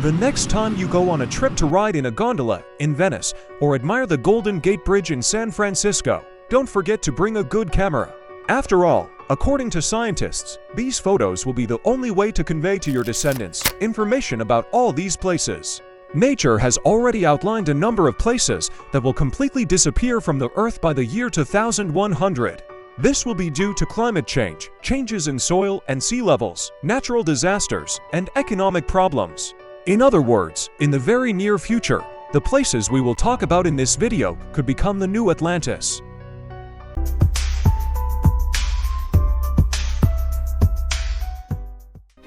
The next time you go on a trip to ride in a gondola in Venice or admire the Golden Gate Bridge in San Francisco, don't forget to bring a good camera. After all, according to scientists, these photos will be the only way to convey to your descendants information about all these places. Nature has already outlined a number of places that will completely disappear from the Earth by the year 2100. This will be due to climate change, changes in soil and sea levels, natural disasters, and economic problems. In other words, in the very near future, the places we will talk about in this video could become the new Atlantis.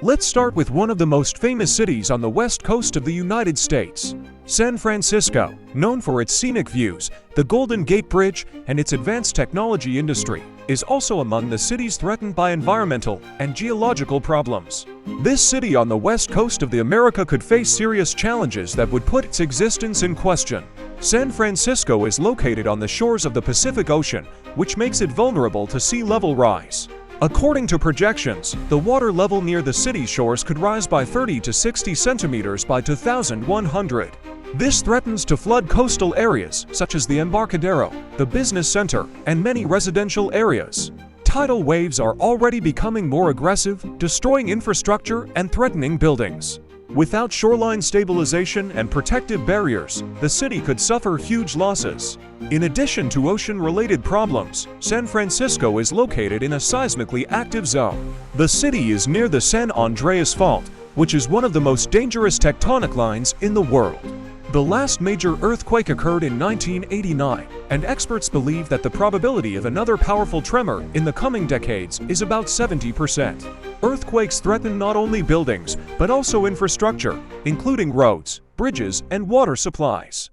Let's start with one of the most famous cities on the west coast of the United States, San Francisco. Known for its scenic views, the Golden Gate Bridge, and its advanced technology industry, is also among the cities threatened by environmental and geological problems. This city on the west coast of America could face serious challenges that would put its existence in question. San Francisco is located on the shores of the Pacific Ocean, which makes it vulnerable to sea level rise. According to projections, the water level near the city's shores could rise by 30 to 60 centimeters by 2100. This threatens to flood coastal areas such as the Embarcadero, the business center, and many residential areas. Tidal waves are already becoming more aggressive, destroying infrastructure and threatening buildings. Without shoreline stabilization and protective barriers, the city could suffer huge losses. In addition to ocean-related problems, San Francisco is located in a seismically active zone. The city is near the San Andreas Fault, which is one of the most dangerous tectonic lines in the world. The last major earthquake occurred in 1989, and experts believe that the probability of another powerful tremor in the coming decades is about 70%. Earthquakes threaten not only buildings, but also infrastructure, including roads, bridges, and water supplies.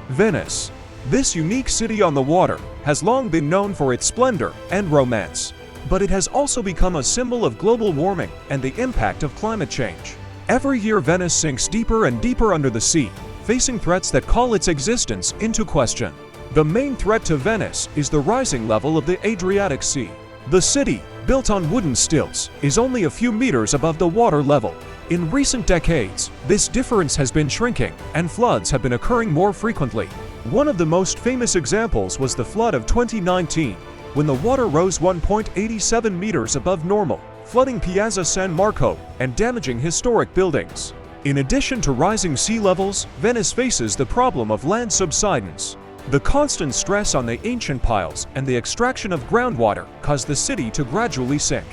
Venice. This unique city on the water has long been known for its splendor and romance, but it has also become a symbol of global warming and the impact of climate change. Every year Venice sinks deeper and deeper under the sea, facing threats that call its existence into question. The main threat to Venice is the rising level of the Adriatic Sea. The city, built on wooden stilts, is only a few meters above the water level. In recent decades, this difference has been shrinking, and floods have been occurring more frequently. One of the most famous examples was the flood of 2019, when the water rose 1.87 meters above normal, flooding Piazza San Marco and damaging historic buildings. In addition to rising sea levels, Venice faces the problem of land subsidence. The constant stress on the ancient piles and the extraction of groundwater cause the city to gradually sink.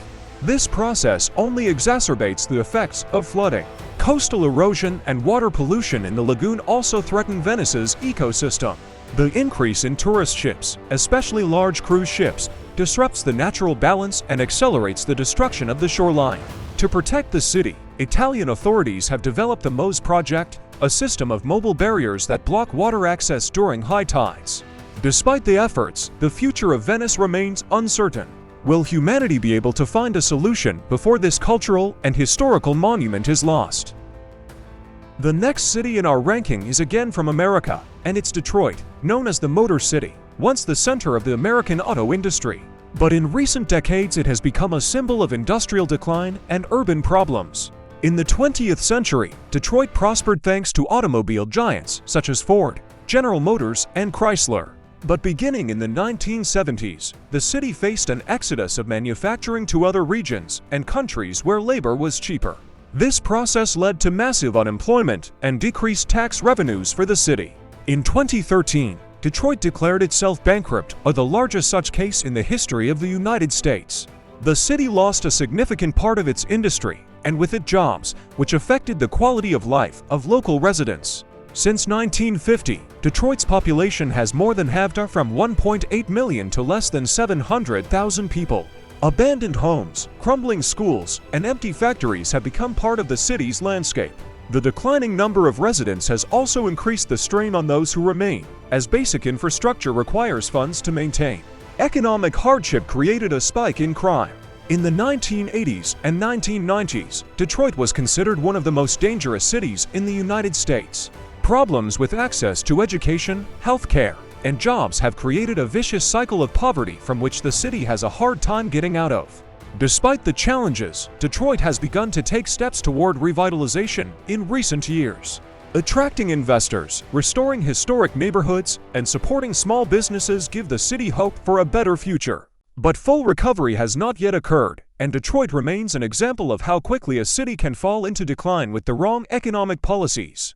This process only exacerbates the effects of flooding. Coastal erosion and water pollution in the lagoon also threaten Venice's ecosystem. The increase in tourist ships, especially large cruise ships, disrupts the natural balance and accelerates the destruction of the shoreline. To protect the city, Italian authorities have developed the MOSE project, a system of mobile barriers that block water access during high tides. Despite the efforts, the future of Venice remains uncertain. Will humanity be able to find a solution before this cultural and historical monument is lost? The next city in our ranking is again from America, and it's Detroit, known as the Motor City, once the center of the American auto industry. But in recent decades it has become a symbol of industrial decline and urban problems. In the 20th century, Detroit prospered thanks to automobile giants such as Ford, General Motors, and Chrysler. But beginning in the 1970s, the city faced an exodus of manufacturing to other regions and countries where labor was cheaper. This process led to massive unemployment and decreased tax revenues for the city. In 2013, Detroit declared itself bankrupt, the largest such case in the history of the United States. The city lost a significant part of its industry, and with it jobs, which affected the quality of life of local residents. Since 1950, Detroit's population has more than halved from 1.8 million to less than 700,000 people. Abandoned homes, crumbling schools, and empty factories have become part of the city's landscape. The declining number of residents has also increased the strain on those who remain, as basic infrastructure requires funds to maintain. Economic hardship created a spike in crime. In the 1980s and 1990s, Detroit was considered one of the most dangerous cities in the United States. Problems with access to education, healthcare, and jobs have created a vicious cycle of poverty from which the city has a hard time getting out of. Despite the challenges, Detroit has begun to take steps toward revitalization in recent years. Attracting investors, restoring historic neighborhoods, and supporting small businesses give the city hope for a better future. But full recovery has not yet occurred, and Detroit remains an example of how quickly a city can fall into decline with the wrong economic policies.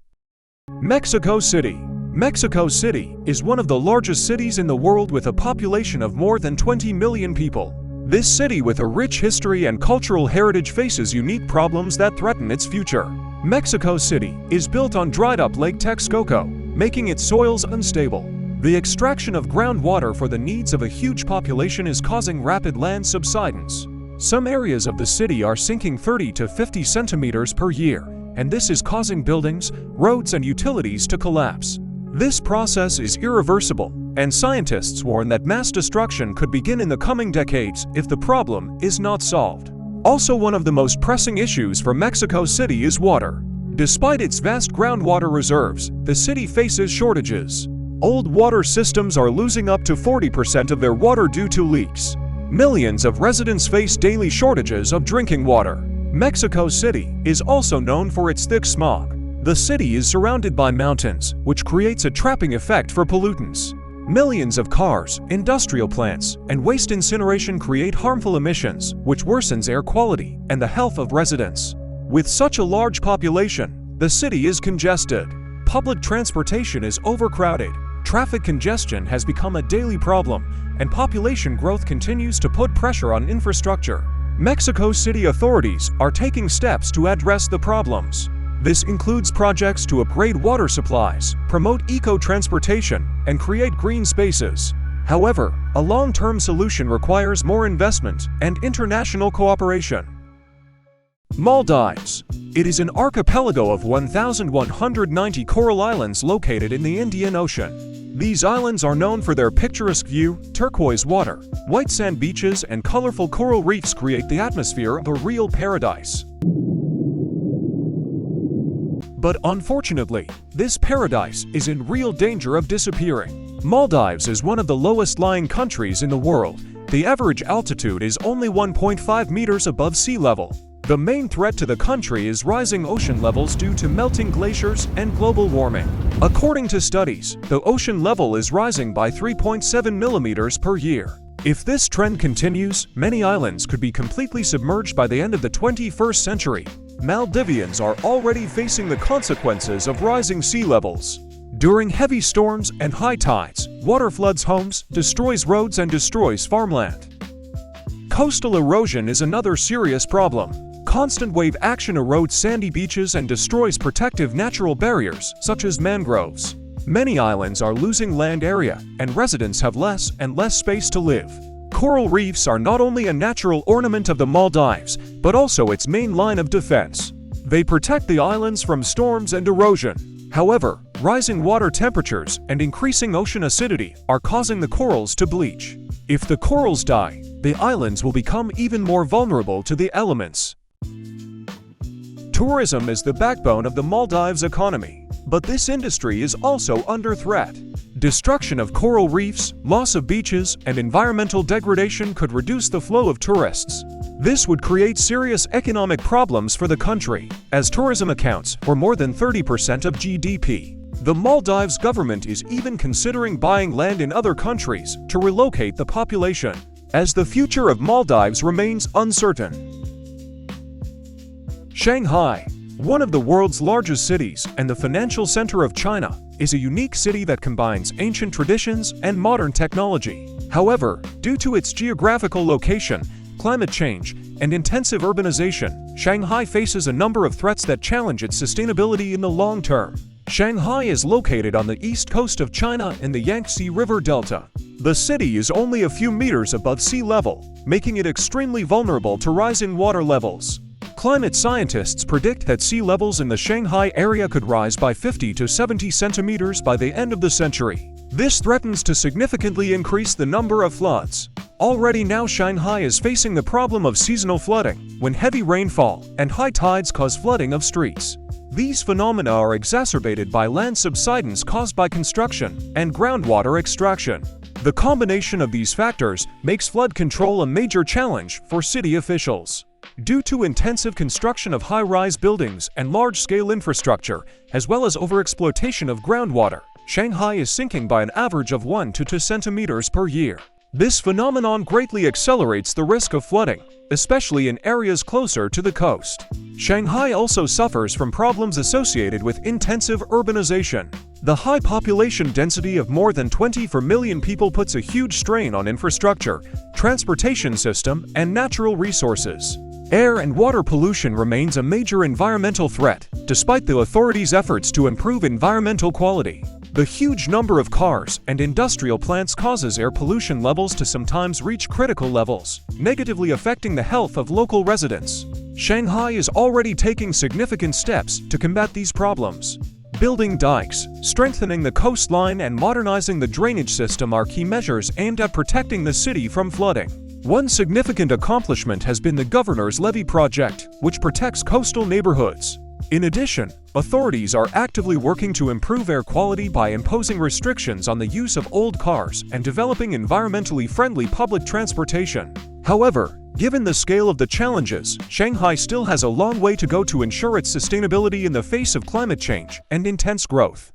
Mexico City. Mexico City is one of the largest cities in the world with a population of more than 20 million people. This city with a rich history and cultural heritage faces unique problems that threaten its future. Mexico City is built on dried-up Lake Texcoco, making its soils unstable. The extraction of groundwater for the needs of a huge population is causing rapid land subsidence. Some areas of the city are sinking 30 to 50 centimeters per year, and this is causing buildings, roads, and utilities to collapse. This process is irreversible, and scientists warn that mass destruction could begin in the coming decades if the problem is not solved. Also, one of the most pressing issues for Mexico City is water. Despite its vast groundwater reserves, the city faces shortages. Old water systems are losing up to 40% of their water due to leaks. Millions of residents face daily shortages of drinking water. Mexico City is also known for its thick smog. The city is surrounded by mountains, which creates a trapping effect for pollutants. Millions of cars, industrial plants, and waste incineration create harmful emissions, which worsens air quality and the health of residents. With such a large population, the city is congested. Public transportation is overcrowded. Traffic congestion has become a daily problem, and population growth continues to put pressure on infrastructure. Mexico City authorities are taking steps to address the problems. This includes projects to upgrade water supplies, promote eco-transportation, and create green spaces. However, a long-term solution requires more investment and international cooperation. Maldives. It is an archipelago of 1,190 coral islands located in the Indian Ocean. These islands are known for their picturesque view, turquoise water, white sand beaches, and colorful coral reefs create the atmosphere of a real paradise. But unfortunately, this paradise is in real danger of disappearing. Maldives is one of the lowest-lying countries in the world. The average altitude is only 1.5 meters above sea level. The main threat to the country is rising ocean levels due to melting glaciers and global warming. According to studies, the ocean level is rising by 3.7 millimeters per year. If this trend continues, many islands could be completely submerged by the end of the 21st century. Maldivians are already facing the consequences of rising sea levels. During heavy storms and high tides, water floods homes, destroys roads, and destroys farmland. Coastal erosion is another serious problem. Constant wave action erodes sandy beaches and destroys protective natural barriers, such as mangroves. Many islands are losing land area, and residents have less and less space to live. Coral reefs are not only a natural ornament of the Maldives, but also its main line of defense. They protect the islands from storms and erosion. However, rising water temperatures and increasing ocean acidity are causing the corals to bleach. If the corals die, the islands will become even more vulnerable to the elements. Tourism is the backbone of the Maldives economy, but this industry is also under threat. Destruction of coral reefs, loss of beaches, and environmental degradation could reduce the flow of tourists. This would create serious economic problems for the country, as tourism accounts for more than 30% of GDP. The Maldives government is even considering buying land in other countries to relocate the population, as the future of Maldives remains uncertain. Shanghai, one of the world's largest cities and the financial center of China, is a unique city that combines ancient traditions and modern technology. However, due to its geographical location, climate change, and intensive urbanization, Shanghai faces a number of threats that challenge its sustainability in the long term. Shanghai is located on the east coast of China in the Yangtze River Delta. The city is only a few meters above sea level, making it extremely vulnerable to rising water levels. Climate scientists predict that sea levels in the Shanghai area could rise by 50 to 70 centimeters by the end of the century. This threatens to significantly increase the number of floods. Already now Shanghai is facing the problem of seasonal flooding, when heavy rainfall and high tides cause flooding of streets. These phenomena are exacerbated by land subsidence caused by construction and groundwater extraction. The combination of these factors makes flood control a major challenge for city officials. Due to intensive construction of high-rise buildings and large-scale infrastructure, as well as overexploitation of groundwater, Shanghai is sinking by an average of 1 to 2 centimeters per year. This phenomenon greatly accelerates the risk of flooding, especially in areas closer to the coast. Shanghai also suffers from problems associated with intensive urbanization. The high population density of more than 24 million people puts a huge strain on infrastructure, transportation system, and natural resources. Air and water pollution remains a major environmental threat, despite the authorities' efforts to improve environmental quality. The huge number of cars and industrial plants causes air pollution levels to sometimes reach critical levels, negatively affecting the health of local residents. Shanghai is already taking significant steps to combat these problems. Building dikes, strengthening the coastline, and modernizing the drainage system are key measures aimed at protecting the city from flooding. One significant accomplishment has been the Governor's Levee project, which protects coastal neighborhoods. In addition, authorities are actively working to improve air quality by imposing restrictions on the use of old cars and developing environmentally friendly public transportation. However, given the scale of the challenges, Shanghai still has a long way to go to ensure its sustainability in the face of climate change and intense growth.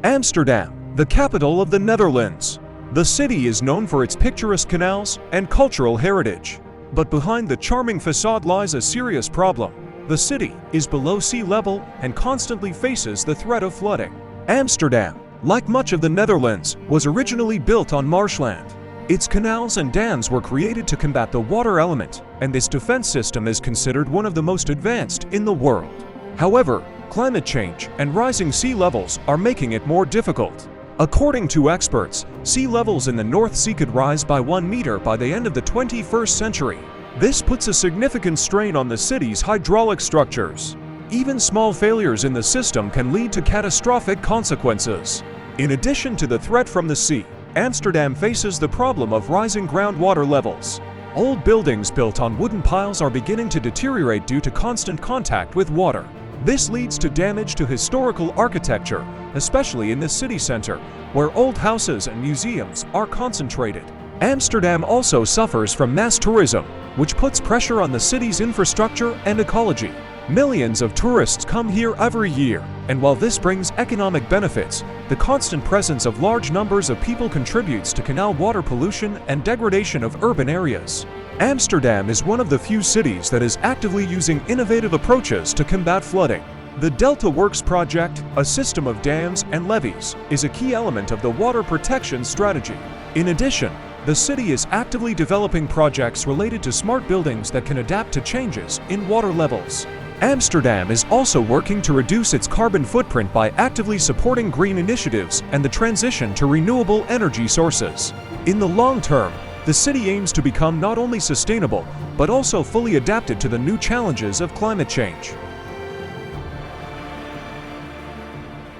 Amsterdam, the capital of the Netherlands. The city is known for its picturesque canals and cultural heritage. But behind the charming facade lies a serious problem. The city is below sea level and constantly faces the threat of flooding. Amsterdam, like much of the Netherlands, was originally built on marshland. Its canals and dams were created to combat the water element, and this defense system is considered one of the most advanced in the world. However, climate change and rising sea levels are making it more difficult. According to experts, sea levels in the North Sea could rise by 1 meter by the end of the 21st century. This puts a significant strain on the city's hydraulic structures. Even small failures in the system can lead to catastrophic consequences. In addition to the threat from the sea, Amsterdam faces the problem of rising groundwater levels. Old buildings built on wooden piles are beginning to deteriorate due to constant contact with water. This leads to damage to historical architecture, especially in the city center, where old houses and museums are concentrated. Amsterdam also suffers from mass tourism, which puts pressure on the city's infrastructure and ecology. Millions of tourists come here every year, and while this brings economic benefits, the constant presence of large numbers of people contributes to canal water pollution and degradation of urban areas. Amsterdam is one of the few cities that is actively using innovative approaches to combat flooding. The Delta Works project, a system of dams and levees, is a key element of the water protection strategy. In addition, the city is actively developing projects related to smart buildings that can adapt to changes in water levels. Amsterdam is also working to reduce its carbon footprint by actively supporting green initiatives and the transition to renewable energy sources. In the long term, the city aims to become not only sustainable, but also fully adapted to the new challenges of climate change.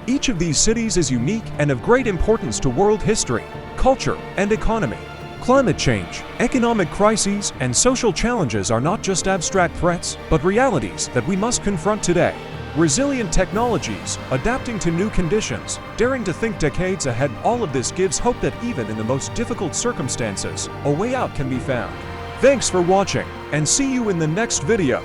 Each of these cities is unique and of great importance to world history, culture, and economy. Climate change, economic crises, and social challenges are not just abstract threats, but realities that we must confront today. Resilient technologies, adapting to new conditions, daring to think decades ahead, all of this gives hope that even in the most difficult circumstances, a way out can be found. Thanks for watching, and see you in the next video.